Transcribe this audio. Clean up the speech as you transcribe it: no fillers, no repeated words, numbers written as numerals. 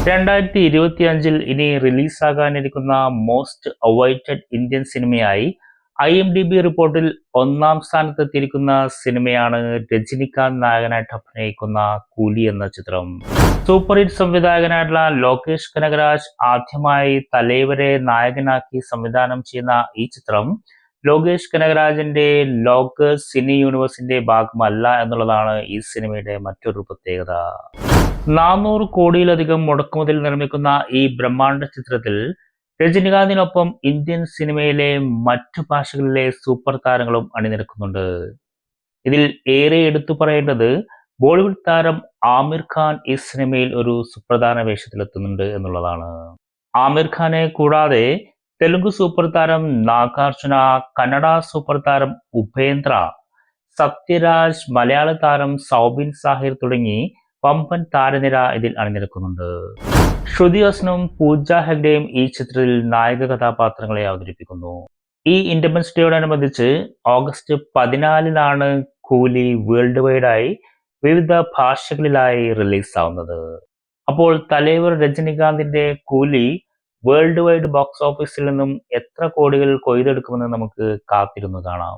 2025 ഇനി റിലീസാകാനിരിക്കുന്ന most awaited Indian സിനിമയായി IMDb റിപ്പോർട്ടിൽ ഒന്നാം സ്ഥാനത്തെത്തിയിരിക്കുന്ന സിനിമയാണ് രജനികാന്ത് നായകനായിട്ട് അഭിനയിക്കുന്ന കൂലി എന്ന ചിത്രം. സൂപ്പർ ഹിറ്റ് സംവിധായകനായിട്ടുള്ള ലോകേഷ് കനകരാജ് ആദ്യമായി തലൈവരെ നായകനാക്കി സംവിധാനം ചെയ്യുന്ന ഈ ചിത്രം ലോകേഷ് കനകരാജിന്റെ ലോകേഷ് സിനി യൂണിവേഴ്സിന്റെ ഭാഗമല്ല എന്നുള്ളതാണ് ഈ സിനിമയുടെ മറ്റൊരു പ്രത്യേകത. 400 കോടിയിലധികം മുടക്കുമുതൽ നിർമ്മിക്കുന്ന ഈ ബ്രഹ്മാണ്ഡ ചിത്രത്തിൽ രജനികാന്തിനൊപ്പം ഇന്ത്യൻ സിനിമയിലെ മറ്റു ഭാഷകളിലെ സൂപ്പർ താരങ്ങളും അണിനിരക്കുന്നുണ്ട്. ഇതിൽ ഏറെ എടുത്തു പറയേണ്ടത് ബോളിവുഡ് താരം ആമിർ ഖാൻ ഈ സിനിമയിൽ ഒരു സുപ്രധാന വേഷത്തിലെത്തുന്നുണ്ട് എന്നുള്ളതാണ്. ആമിർ ഖാനെ കൂടാതെ തെലുങ്ക് സൂപ്പർ താരം നാഗാർജുന, കന്നഡ സൂപ്പർ താരം ഉപേന്ദ്ര, സത്യരാജ്, മലയാള താരം സൗബിൻ സാഹിർ തുടങ്ങി വമ്പൻ താരനിര ഇതിൽ അണിനിരക്കുന്നുണ്ട്. ശ്രുതി ഹസനും പൂജ ഹെഗ്ഡെയും ഈ ചിത്രത്തിൽ നായക കഥാപാത്രങ്ങളെ അവതരിപ്പിക്കുന്നു. ഈ ഇൻഡിപെൻഡൻസ് ഡേയോടനുബന്ധിച്ച് ഓഗസ്റ്റ് 14-നാണ് കൂലി വേൾഡ് വൈഡായി വിവിധ ഭാഷകളിലായി റിലീസാവുന്നത്. അപ്പോൾ തലൈവർ രജനികാന്തിന്റെ കൂലി വേൾഡ് വൈഡ് ബോക്സ് ഓഫീസിൽ നിന്നും എത്ര കോടികൾ കൊയ്തെടുക്കുമെന്ന് നമുക്ക് കാത്തിരുന്നു കാണാം.